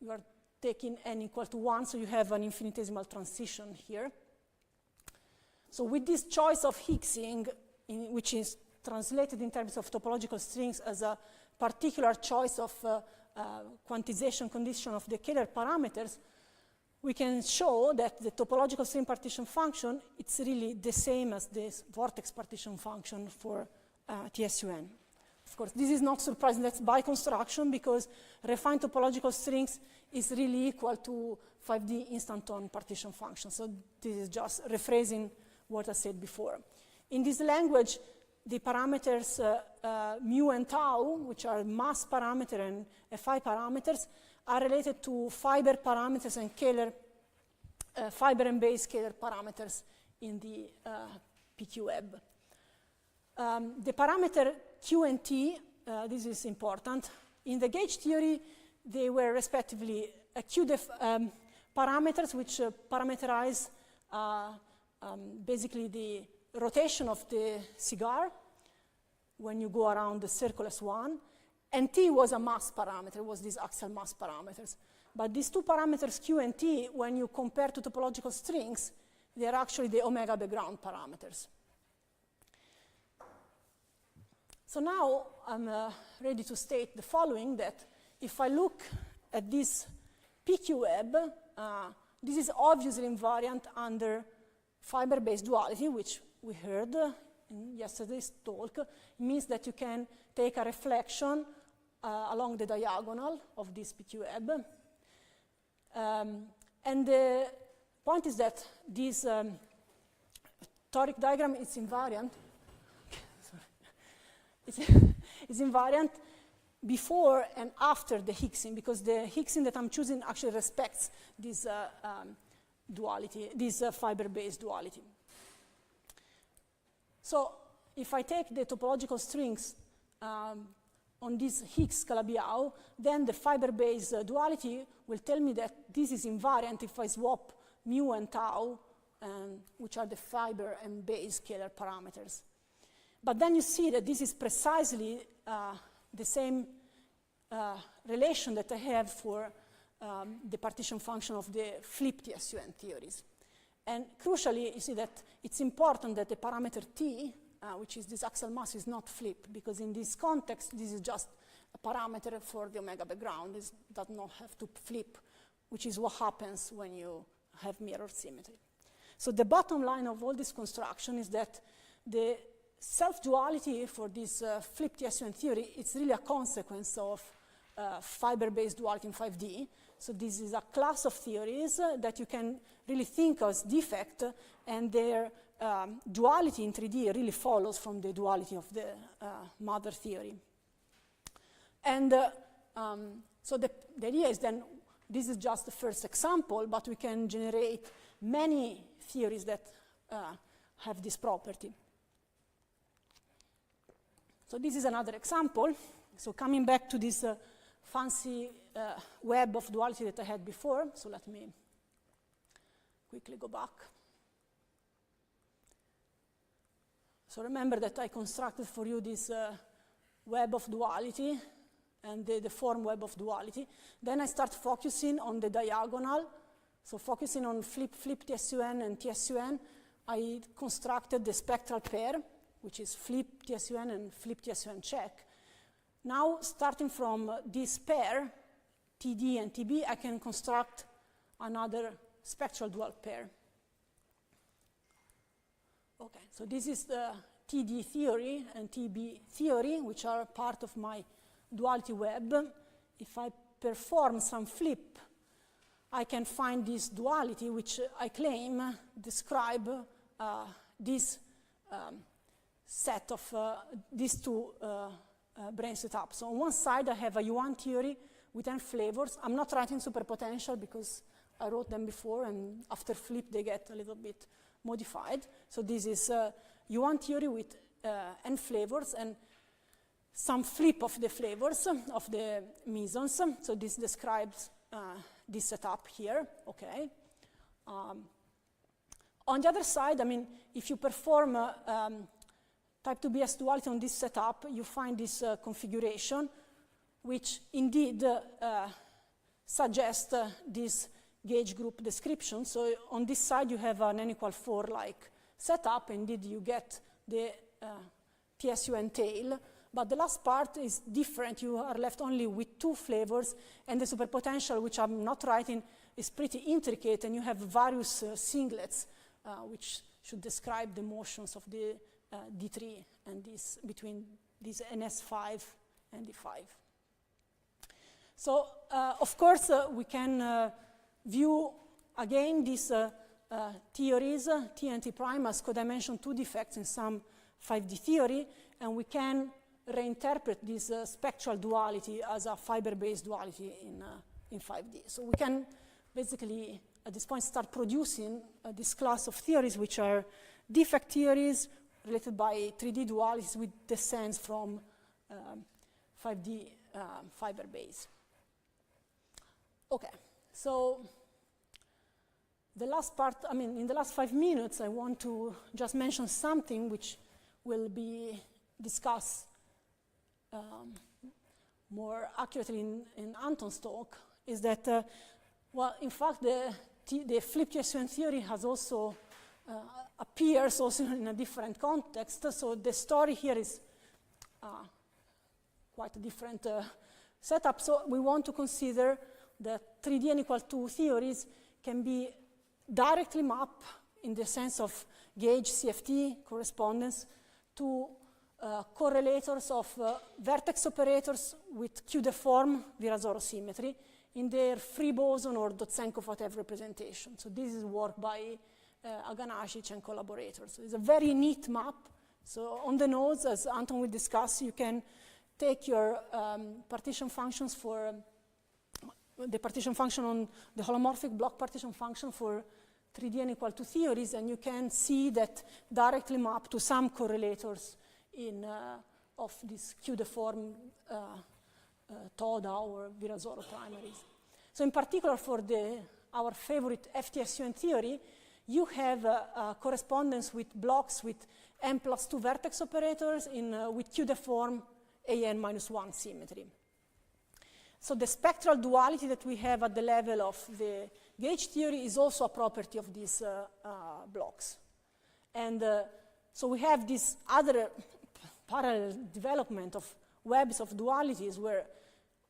Speaker 1: you are taking n equal to 1, so you have an infinitesimal transition here. So with this choice of Higgsing, which is translated in terms of topological strings as a particular choice of quantization condition of the Kähler parameters, we can show that the topological string partition function, it's really the same as this vortex partition function for TSUN. Of course, this is not surprising. That's by construction, because refined topological strings is really equal to 5D instanton partition function. So this is just rephrasing what I said before. In this language, the parameters mu and tau, which are mass parameter and Fi parameters, are related to fiber parameters and Kähler, fiber and base Kähler parameters in the PQ web. The parameter Q and T, this is important. In the gauge theory, they were respectively Q parameters, which parameterize basically the rotation of the cigar when you go around the circle S1. And T was a mass parameter, was these axial mass parameters. But these two parameters, Q and T, when you compare to topological strings, they are actually the omega background parameters. So now I'm ready to state the following, that if I look at this PQ web, this is obviously invariant under fiber-based duality, which we heard in yesterday's talk. It means that you can take a reflection along the diagonal of this PQ web. And the point is that this toric diagram is invariant. It's invariant before and after the Higgsing, because the Higgsing that I'm choosing actually respects this duality, this fiber-based duality. So if I take the topological strings on this Higgs-Calabi-Yau, then the fiber-based duality will tell me that this is invariant if I swap mu and tau, which are the fiber and base Kähler parameters. But then you see that this is precisely the same relation that I have for the partition function of the flipped TSUN theories. And crucially, you see that it's important that the parameter T, which is this axial mass, is not flipped, because in this context, this is just a parameter for the omega background. It does not have to flip, which is what happens when you have mirror symmetry. So the bottom line of all this construction is that the self-duality for this flipped TSUN theory, it's really a consequence of fiber-based duality in 5D. So this is a class of theories that you can really think as defect, and their duality in 3D really follows from the duality of the mother theory. And so the idea is then, this is just the first example, but we can generate many theories that have this property. So this is another example. So coming back to this fancy web of duality that I had before, so let me quickly go back. So remember that I constructed for you this web of duality and the form web of duality. Then I start focusing on the diagonal. So focusing on flip TSUN and TSUN, I constructed the spectral pair, which is flip TSUN and flip TSUN check. Now, starting from this pair, TD and TB, I can construct another spectral dual pair. Okay, so this is the TD theory and TB theory, which are part of my duality web. If I perform some flip, I can find this duality, which I claim describe this set of these two brain setups. So on one side, I have a U1 theory with n flavors. I'm not writing superpotential because I wrote them before, and after flip, they get a little bit modified. So this is U1 theory with n flavors and some flip of the flavors of the mesons. So this describes this setup here, okay. On the other side, I mean, if you perform type 2BS duality on this setup, you find this configuration, which indeed suggests this gauge group description. So on this side, you have an n=4 like setup. Indeed, you get the TSUN tail. But the last part is different. You are left only with two flavors, and the superpotential, which I'm not writing, is pretty intricate, and you have various singlets, which should describe the motions of the D3 and this between this NS5 and D5. So, of course, we can view again these theories, T and T prime, as codimension 2 defects in some 5D theory, and we can reinterpret this spectral duality as a fiber-based duality in 5D. So we can basically, at this point, start producing this class of theories, which are defect theories related by 3D dualities with descents from 5D fiber-based. Okay, so the last part, I mean, in the last 5 minutes, I want to just mention something which will be discussed more accurately in Anton's talk, is that, well, in fact, the flipped TSUN theory has also appears also in a different context. So the story here is quite a different setup. So we want to consider that 3D n=2 theories can be directly mapped in the sense of gauge CFT correspondence to correlators of vertex operators with Q-deform Virasoro symmetry in their free boson or Dotsenko-Fatev representation. So this is work by Aganasic and collaborators. So it's a very neat map. So on the nodes, as Anton will discuss, you can take your partition functions for the partition function on the holomorphic block partition function for 3D n=2 theories, and you can see that directly mapped to some correlators of this Q-deform Toda or Virasoro primaries. So in particular for our favorite FTSUN theory, you have a correspondence with blocks with n+2 vertex operators with Q-deform AN-1 symmetry. So the spectral duality that we have at the level of the gauge theory is also a property of these blocks. And so we have this other parallel development of webs of dualities where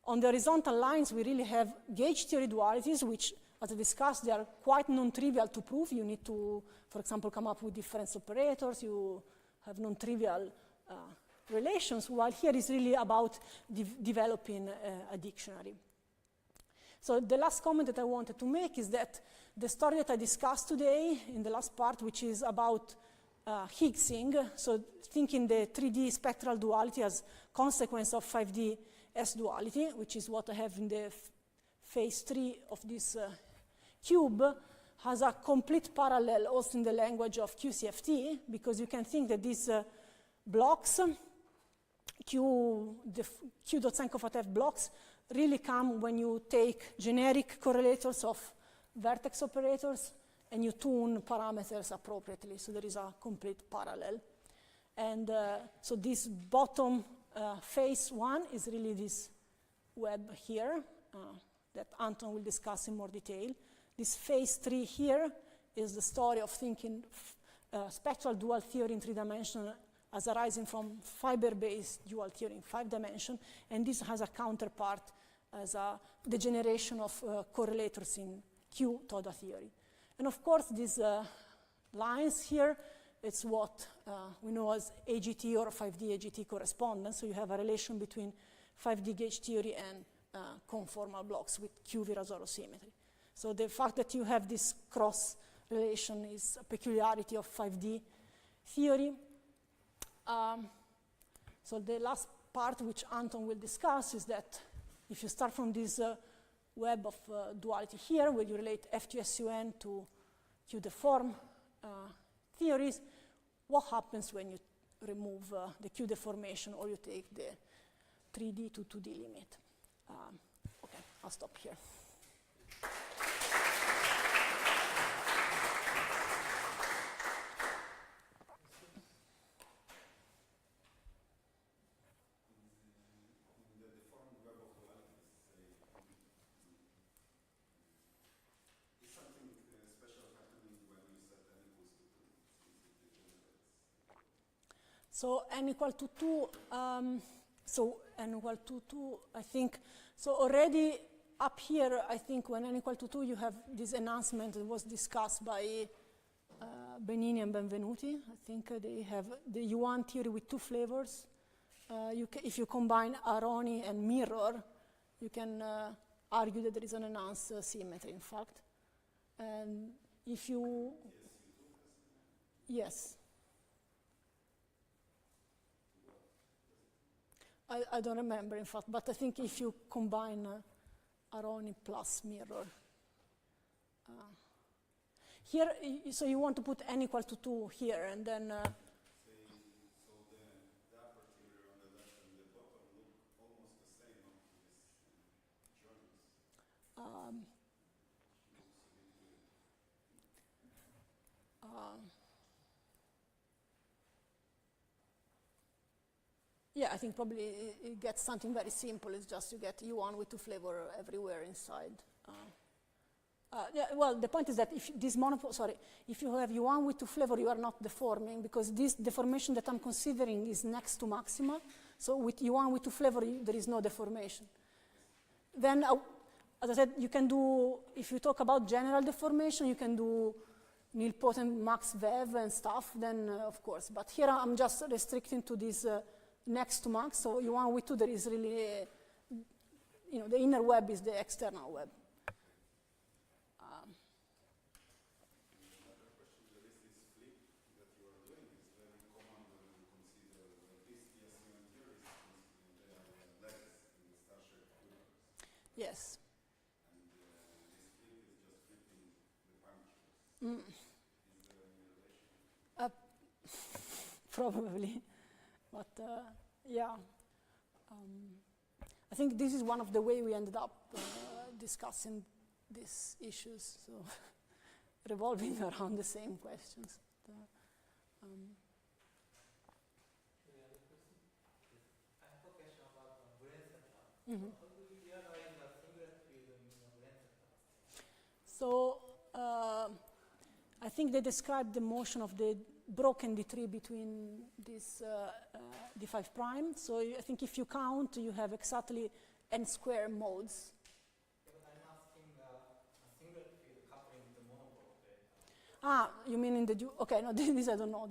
Speaker 1: on the horizontal lines we really have gauge theory dualities which as I discussed, they are quite non-trivial to prove. You need to, for example, come up with difference operators. You have non-trivial relations, while here is really about developing a dictionary. So the last comment that I wanted to make is that the story that I discussed today in the last part, which is about Higgsing, so thinking the 3D spectral duality as consequence of 5D S-duality, which is what I have in the phase 3 of this cube, has a complete parallel also in the language of QCFT, because you can think that these blocks, Q.Sankoff blocks, really come when you take generic correlators of vertex operators and you tune parameters appropriately. So there is a complete parallel. And so this bottom phase 1 is really this web here that Anton will discuss in more detail. This phase 3 here is the story of thinking spectral dual theory in 3 dimensions as arising from fiber-based dual theory in 5 dimensions, and this has a counterpart as the generation of correlators in Q-Toda theory. And of course, these lines here, it's what we know as AGT or 5D AGT correspondence. So you have a relation between 5D gauge theory and conformal blocks with Q-Virasoro symmetry. So the fact that you have this cross relation is a peculiarity of 5D theory. So the last part, which Anton will discuss, is that if you start from this web of duality here, where you relate F2SUN to Q-deform theories, what happens when you remove the Q-deformation or you take the 3D to 2D limit? Okay, I'll stop here. So n equal to 2, so n equal to 2, I think, so already up here, I think when n equal to 2, you have this enhancement that was discussed by Benini and Benvenuti. I think they have the U1 theory with 2 flavors. If you combine Aroni and mirror, you can argue that there is an enhanced symmetry, in fact. And if you, yes. I don't remember, in fact, but I think if you combine Aroni plus mirror. Here, so you want to put n equal to 2 here, and then... so the upper theory on the left and the bottom look almost the same on these joints. Yeah, I think probably it gets something very simple. It's just you get U1 with 2 flavor everywhere inside. Yeah, well, the point is that if this monopole, if you have U1 with 2 flavor, you are not deforming, because this deformation that I'm considering is next to maxima. So with U1 with 2 flavor, there is no deformation. Then, as I said, you can do, if you talk about general deformation, you can do nilpotent max vev and stuff, then of course. But here I'm just restricting to this next to max, so U1 with 2, there is really, the inner web is the external web.
Speaker 2: Another question, there is this flip that you are doing is very common when you consider these TSUN theories, they are legs in the star-shaped universe.
Speaker 1: Yes.
Speaker 2: And this flip is just flipping the punctures. Is there any relation?
Speaker 1: Probably. But yeah, I think this is one of the way we ended up discussing these issues, so revolving around the same questions.
Speaker 3: Any other question? I have a question about Bern setup.
Speaker 1: Mm-hmm.
Speaker 3: How do we realize a singular prism in a Bern setup?
Speaker 1: So I think they described the motion of the broken D3 between this D5 prime. So I think if you count, you have exactly n square modes.
Speaker 3: Yeah, but I'm asking a singular
Speaker 1: Ah, you mean in the okay, no, this I don't know.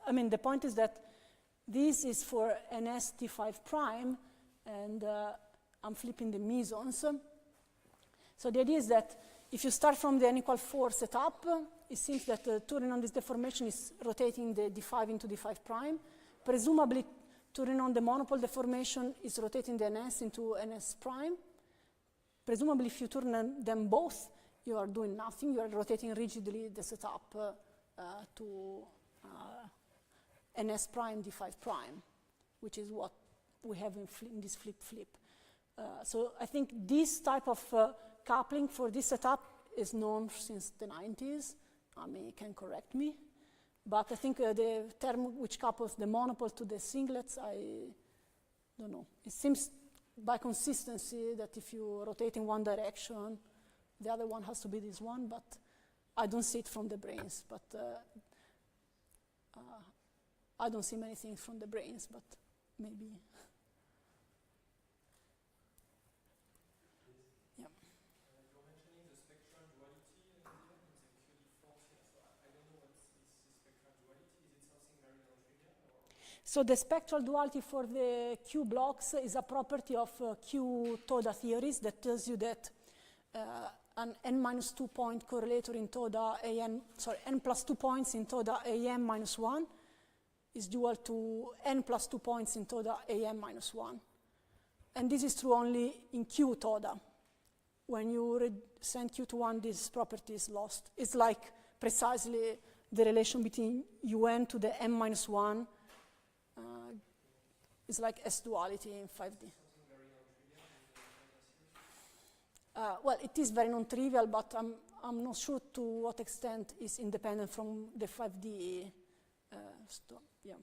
Speaker 1: I mean, the point is that this is for ns T5 prime, and I'm flipping the mesons. So the idea is that if you start from the n equal 4 setup, it seems that turning on this deformation is rotating the D5 into D5 prime. Presumably, turning on the monopole deformation is rotating the ns into ns prime. Presumably, if you turn them both, you are doing nothing. You are rotating rigidly the setup to ns prime d5 prime, which is what we have in this flip-flip. So I think this type of coupling for this setup is known since the 90s. I mean, you can correct me. But I think the term which couples the monopole to the singlets, I don't know. It seems by consistency that if you rotate in one direction, the other one has to be this one, but I don't see it from the brains. But I don't see many things from the brains, but maybe. Yeah.
Speaker 3: You're mentioning the spectral duality in the QD4 here, so I don't know what's this spectral duality. Is it something very non-trivial?
Speaker 1: So the spectral duality for the Q blocks is a property of Q Toda theories that tells you that an n-2 point correlator in Toda n plus 2 points in Toda am-1 is dual to n plus 2 points in Toda am-1. And this is true only in Q Toda. When you send Q to 1, this property is lost. It's like precisely the relation between un to the m-1 is like S-duality in 5D. Well, it is very non-trivial, but I'm not sure to what extent it's independent from the 5D. Yeah.